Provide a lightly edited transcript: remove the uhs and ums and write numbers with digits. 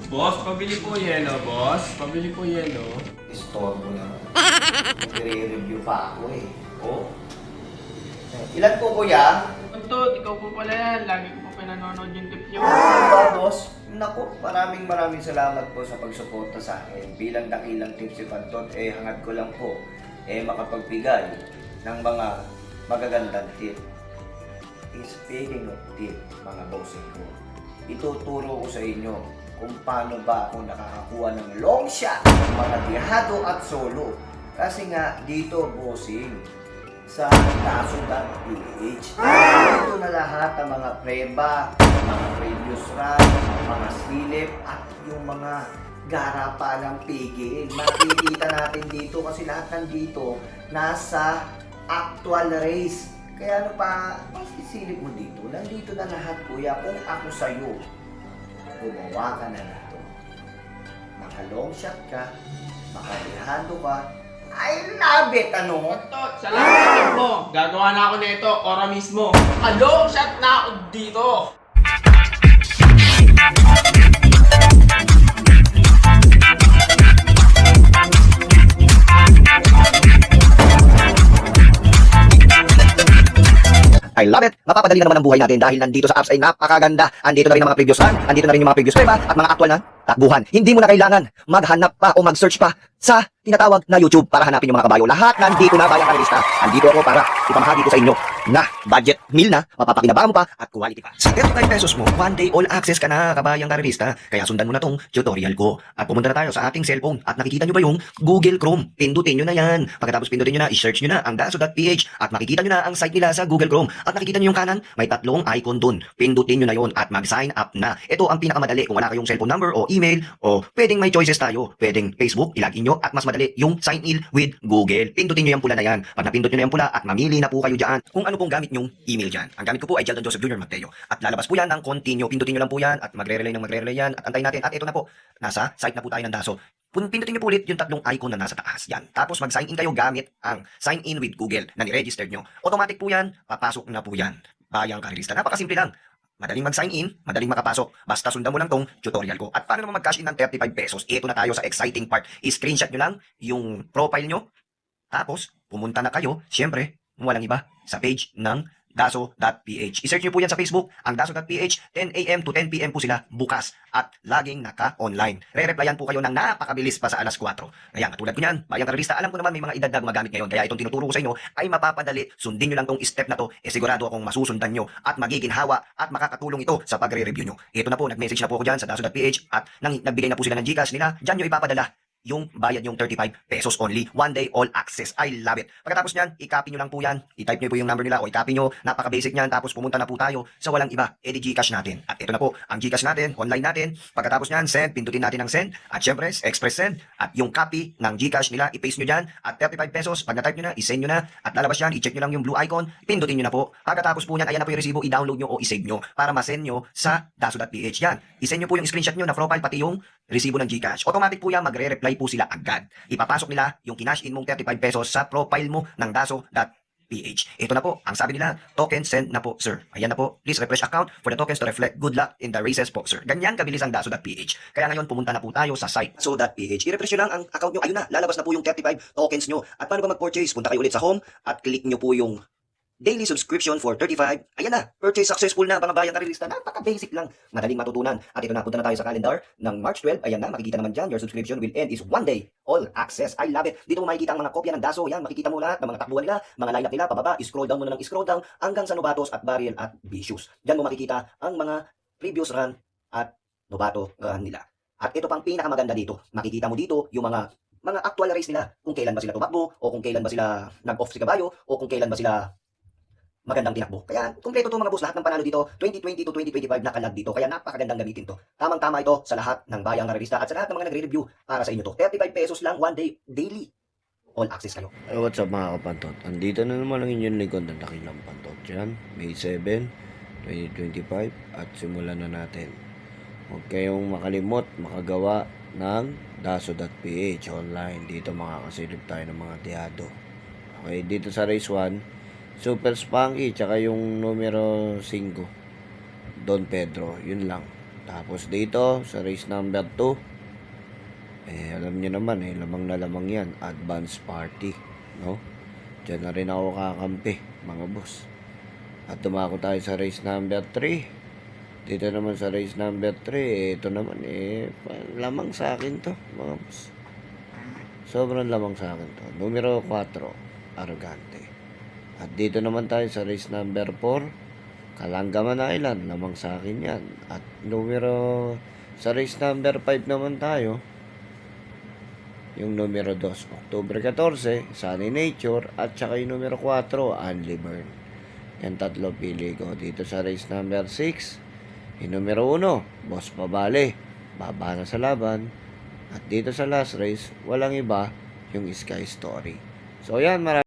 Boss, pabili po yelo, boss. Pabili po yelo. Istorbo na. Nagre-review pa ako eh. Oh. Ilan po kuya? Antot, ikaw po pala yan. Lagi ko po pinanonood yung tip nyo. Diba boss? Naku, maraming salamat po sa pagsuporta sa akin. Bilang dakilang tip si Pantot, hangad ko lang po makapagbigay ng mga magagandang tip. Speaking of tip, mga bossing ko, ituturo ko sa inyo kung paano ba ako nakakakuha ng long shot ng mga dihado at solo. Kasi nga, dito bossing, sa Daso.ph, dito na lahat ng mga preba, mga previous run, mga silip, at yung mga garapa ng pigil. Makikita natin dito kasi lahat nandito nasa actual race. Kaya ano pa, mas isilip mo dito, nandito na lahat kuya. Kung ako sa'yo, gumawa ka na nito. Maka-long shot ka, maka-dihado ka, I love it, ano? Antot, salamat sa tip mo. Gagawa na ako nito, ora mismo. Hello, shot na ako dito. I love it! Mapapadali na naman ang buhay natin dahil nandito sa apps ay napakaganda. Andito na rin ang mga previous run, andito na rin yung mga previous preba at mga actual na takbuhan. Hindi mo na kailangan maghanap pa o mag-search pa sa tinatawag na YouTube para hanapin yung mga kabayo. Lahat nandito na, bayang karelista. Andito ako para ipamahagi ko sa inyo na budget meal na, mapapakinabangan mo pa at quality pa. Sa 35 pesos mo, one day all access ka na, kabayang karelista. Kaya sundan mo na tong tutorial ko. At pumunta na tayo sa ating cellphone at nakikita nyo ba yung Google Chrome? Pindutin nyo na yan. Pagkatapos pindutin nyo na, i-search nyo na ang Daso.ph at makikita nyo na ang site nila sa Google Chrome. At nakikita nyo yung kanan, may tatlong icon dun. Pindutin nyo na yon at mag-sign up na. Ito ang pinakamadali kung wala kayong cellphone number o email o pwedeng may choices tayo. Pwedeng Facebook, ilagin nyo at mas madali yung sign in with Google. Pindutin nyo yung pula na yan. Pag napindot nyo na yung pula at mamili na po kayo dyan kung ano pong gamit nyong email dyan. Ang gamit ko po ay Sheldon Joseph Jr. Mateo. At lalabas po yan ng continue. Pindutin nyo lang po yan at magre-relay yan at antayin natin. At ito na po, nasa site na po tayo ng Daso. Pindutin nyo po ulit yung tatlong icon na nasa taas. Yan. Tapos mag-sign in kayo gamit ang sign in with Google na ni-register nyo. Automatic po yan. Papasok na po yan. Bayang karelista. Napakasimple lang. Madaling mag-sign in, madaling makapasok. Basta sundan mo lang tong tutorial ko. At paano naman mag-cash in ng 35 pesos? Ito na tayo sa exciting part. I-screenshot nyo lang yung profile nyo. Tapos, pumunta na kayo, syempre, walang iba, sa page ng Daso.ph. I-search nyo po yan sa Facebook, ang Daso.ph, 10 a.m. to 10 p.m. po sila bukas at laging naka-online. Re-replyan po kayo ng napakabilis pa sa alas 4. Kaya katulad ko yan, bayang karelista, alam ko naman may mga edad na gumagamit ngayon. Kaya itong tinuturo ko sa inyo ay mapapadali. Sundin nyo lang tong step na to, sigurado akong masusundan nyo at magiging hawa at makakatulong ito sa pagre-review nyo. Ito na po, nag-message na po ako dyan sa Daso.ph at nagbigay na po sila ng Gcash nila. Dyan nyo ipapadala yung bayad yung 35 pesos only. One day all access. I love it. Pagkatapos nyan, i-copy nyo lang po yan. I-type nyo po yung number nila o i-copy nyo. Napaka-basic nyan. Tapos pumunta na po tayo sa walang iba. Edi Gcash natin. At ito na po, ang Gcash natin, online natin. Pagkatapos nyan, send. Pindutin natin ang send. At syempre, express send. At yung copy ng Gcash nila, i-paste nyo dyan. At 35 pesos, pag na-type nyo na, i-send nyo na. At lalabas yan, i-check nyo lang yung blue icon. Pindutin nyo na po. Pagkatapos po nyan, ayan na po yung resibo. I-download nyo o i-save nyo para ma-send nyo sa Daso.ph. Yan. I-send nyo po yung screenshot nyo na profile pati yung resibo ng Gcash. Automatic po yan, magre-reply po sila agad. Ipapasok nila yung kinash in mong 35 pesos sa profile mo ng Daso.ph. Ito na po, ang sabi nila, token send na po, sir. Ayan na po, please refresh account for the tokens to reflect good luck in the races po, sir. Ganyan kabilis ang Daso.ph. Kaya ngayon, pumunta na po tayo sa site Daso.ph. I-refresh nyo lang ang account nyo. Ayun na, lalabas na po yung 35 tokens nyo. At paano ba mag-purchase? Punta kayo ulit sa home at click nyo po yung daily subscription for 35. Ayan na, purchase successful na, mga bayang karelista. Napaka-basic lang, madaling matutunan. At ito na, punta na tayo sa calendar ng March 12. Ayan na, makikita naman dyan, your subscription will end is one day, all access. I love it. Dito mo makikita ang mga kopya ng Daso. Yan, makikita mo lahat ng mga takbuhan nila, mga lineup nila, pababa, scroll down mo na ng scroll down, hanggang sa Novatos at Barriel at Vicious. Dyan mo makikita ang mga previous run at Novato run nila. At ito pang pinakamaganda dito, makikita mo dito yung mga actual race nila, kung kailan ba sila tumakbo, o kung kailan ba sila nag-off si kabayo, o kung kailan ba sila magandang tinakbo. Kaya, kumpleto to mga boss, lahat ng panalo dito, 2020 to 2025 nakalag dito. Kaya napakagandang gamitin to. Tamang-tama ito sa lahat ng bayang karelista at sa lahat ng mga nagre-review para sa inyo to. 35 pesos lang, one day, daily. All access kayo. Hey, what's up mga kapantot? Andito na naman ang inyong lingkod ng Dakilang Pantot dyan. May 7, 2025 at simulan na natin. Huwag kayong makalimot makagawa ng Daso.ph online. Dito makakasilip tayo ng mga tiyado. Okay, dito sa race 1, Super Spunky, tsaka yung numero 5, Don Pedro, yun lang. Tapos dito, sa race number 2, alam nyo naman, lamang na lamang yan, advance party, no? Diyan na rin ako kakampi, mga boss. At tumako tayo sa race number 3. Dito naman sa race number 3, ito naman, lamang sa akin to, mga boss. Sobrang lamang sa akin to. Numero 4, Arrogante. At dito naman tayo sa race number 4, Kalangaman Island, lamang sa akin yan. At sa race number 5 naman tayo, yung numero 2, October 14, Sunny Nature, at saka yung numero 4, Unli Burn. Yan tatlo pili ko. Dito sa race number 6, yung numero 1, Boss Pabale, baba na sa laban. At dito sa last race, walang iba, yung Sky Story. So yan,